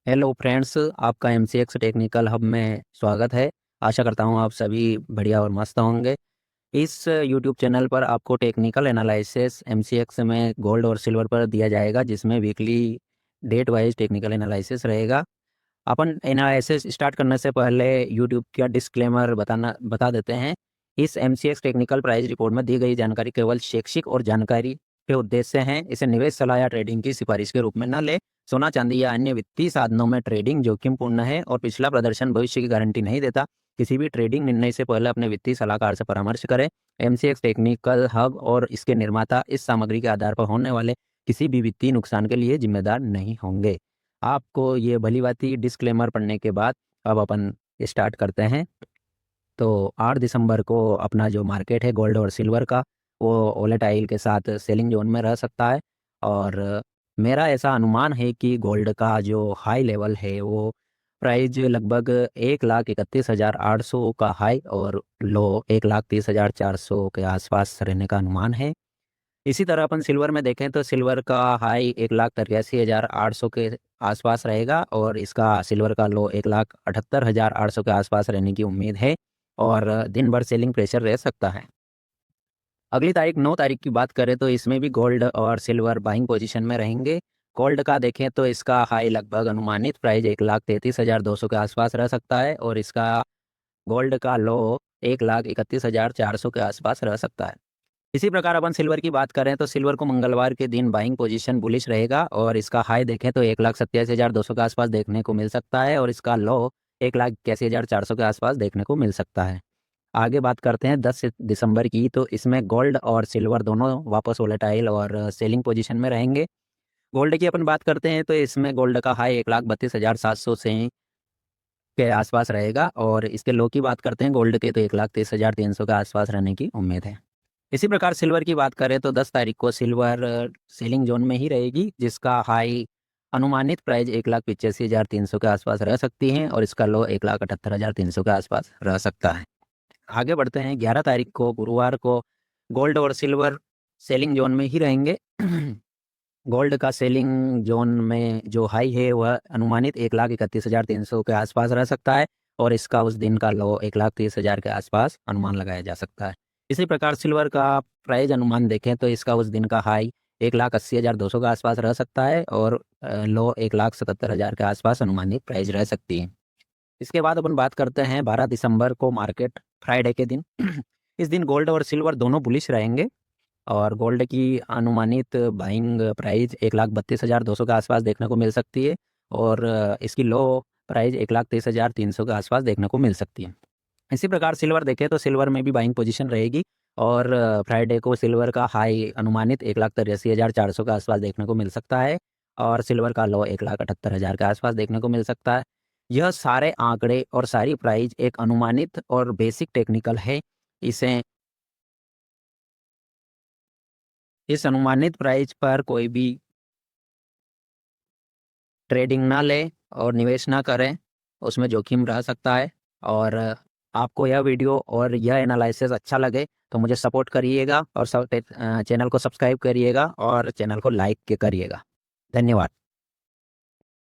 Hello friends, आपका MCX technical hub में स्वागत है। आशा करता हूँ आप सभी बढ़िया और मस्त होंगे। इस यूट्यूब चैनल पर आपको टेक्निकल एनालिसिस एमसीएक्स में गोल्ड और सिल्वर पर दिया जाएगा, जिसमें weekly date wise technical analysis रहेगा। अपन एनालिसिस स्टार्ट करने से पहले यूट्यूब का डिस्क्लेमर बता देते हैं। इस एमसीएक्स टेक्निकल प्राइस रिपोर्ट में दी गई जानकारी केवल शैक्षिक और जानकारी के उद्देश्य हैं। इसे निवेश सलाह या ट्रेडिंग की सिफारिश के रूप में न ले। सोना चांदी या अन्य वित्तीय साधनों में ट्रेडिंग जोखिमपूर्ण है और पिछला प्रदर्शन भविष्य की गारंटी नहीं देता। किसी भी ट्रेडिंग निर्णय से पहले अपने वित्तीय सलाहकार से परामर्श करें। एमसीएक्स टेक्निकल हब और इसके निर्माता इस सामग्री के आधार पर होने वाले किसी भी वित्तीय नुकसान के लिए जिम्मेदार नहीं होंगे। आपको ये भली भांति डिस्क्लेमर पढ़ने के बाद अब अपन स्टार्ट करते हैं। तो 8 दिसंबर को अपना जो मार्केट है गोल्ड और सिल्वर का, वो वोलेटाइल के साथ सेलिंग जोन में रह सकता है। और मेरा ऐसा अनुमान है कि गोल्ड का जो हाई लेवल है वो प्राइस लगभग 1,31,800 का हाई और लो 1,30,400 के आसपास रहने का अनुमान है। इसी तरह अपन सिल्वर में देखें तो सिल्वर का हाई 1,83,800 के आसपास रहेगा और इसका सिल्वर का लो 1,78,800 के आसपास रहने की उम्मीद है और दिन भर सेलिंग प्रेशर रह सकता है। अगली तारीख 9 तारीख की बात करें तो इसमें भी गोल्ड और सिल्वर बाइंग पोजीशन में रहेंगे। गोल्ड का देखें तो इसका हाई लगभग अनुमानित प्राइस 1,33,200 के आसपास रह सकता है और इसका गोल्ड का लो 1,31,400 के आसपास रह सकता है। इसी प्रकार अपन सिल्वर की बात करें तो सिल्वर को मंगलवार के दिन बाइंग पोजीशन बुलिश रहेगा और इसका हाई देखें तो 1,87,200 के आसपास देखने को मिल सकता है और इसका लो 1,81,400 के आसपास देखने को मिल सकता है। आगे बात करते हैं 10 दिसंबर की, तो इसमें गोल्ड और सिल्वर दोनों वापस वोलेटाइल और सेलिंग पोजीशन में रहेंगे। गोल्ड की अपन बात करते हैं तो इसमें गोल्ड का हाई 1,32,700 से के आसपास रहेगा और इसके लो की बात करते हैं गोल्ड के तो 1,30,300 के आसपास रहने की उम्मीद है। इसी प्रकार सिल्वर की बात करें तो 10 तारीख को सिल्वर सेलिंग जोन में ही रहेगी, जिसका हाई अनुमानित प्राइस 1,85,300 के आसपास रह सकती है और इसका लो 1,78,300 के आसपास रह सकता है। आगे बढ़ते हैं 11 तारीख को गुरुवार को गोल्ड और सिल्वर सेलिंग जोन में ही रहेंगे। गोल्ड का सेलिंग जोन में जो हाई है वह अनुमानित 1,31,300 के आसपास रह सकता है और इसका उस दिन का लो 1,30,000 के आसपास अनुमान लगाया जा सकता है। इसी प्रकार सिल्वर का प्राइस अनुमान देखें तो इसका उस दिन का हाई 1,80,200 के आसपास रह सकता है और लो 1,77,000 के आसपास अनुमानित प्राइस रह सकती है। इसके बाद अपन बात करते हैं 12 दिसंबर को मार्केट फ्राइडे के दिन। इस दिन गोल्ड और सिल्वर दोनों बुलिश रहेंगे और गोल्ड की अनुमानित बाइंग प्राइस 1,32,200 के आसपास देखने को मिल सकती है और इसकी लो प्राइस 1,30,300 के आसपास देखने को मिल सकती है। इसी प्रकार सिल्वर देखें तो सिल्वर में भी बाइंग पोजीशन रहेगी और फ्राइडे को सिल्वर का हाई अनुमानित 1,83,400 के आसपास देखने को मिल सकता है और सिल्वर का लो 1,78,000 के आसपास देखने को मिल सकता है। यह सारे आंकड़े और सारी प्राइस एक अनुमानित और बेसिक टेक्निकल है। इसे इस अनुमानित प्राइस पर कोई भी ट्रेडिंग ना लें और निवेश ना करें, उसमें जोखिम रह सकता है। और आपको यह वीडियो और यह एनालिसिस अच्छा लगे तो मुझे सपोर्ट करिएगा और चैनल को सब्सक्राइब करिएगा और चैनल को लाइक करिएगा। धन्यवाद।